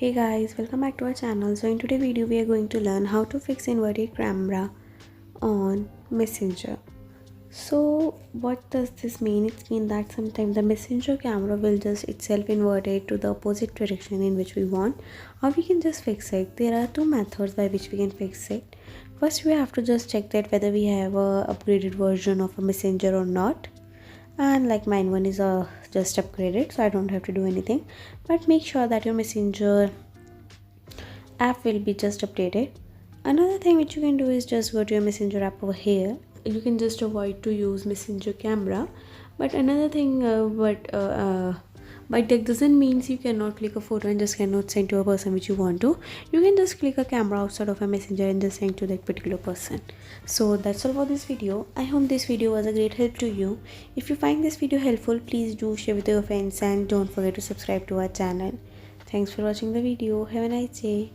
Hey guys, welcome back to our channel. So in today's video we are going to learn how to fix inverted camera on Messenger. So what does this mean? It means that sometimes the Messenger camera will just itself invert it to the opposite direction in which we want, or we can just fix it. There are two methods by which we can fix it. First we have to just check that whether we have a upgraded version of a Messenger or not, and like mine one is just upgraded, so I don't have to do anything. But make sure that your Messenger app will be just updated. Another thing which you can do is just go to your Messenger app over here. You can just avoid to use Messenger camera. But another thing but that doesn't means you cannot click a photo and just cannot send to a person which you want to. You can just click a camera outside of a Messenger and just send to that particular person. So that's all for this video. I hope this video was a great help to you. If you find this video helpful, please do share with your friends and don't forget to subscribe to our channel. Thanks for watching the video. Have a nice day.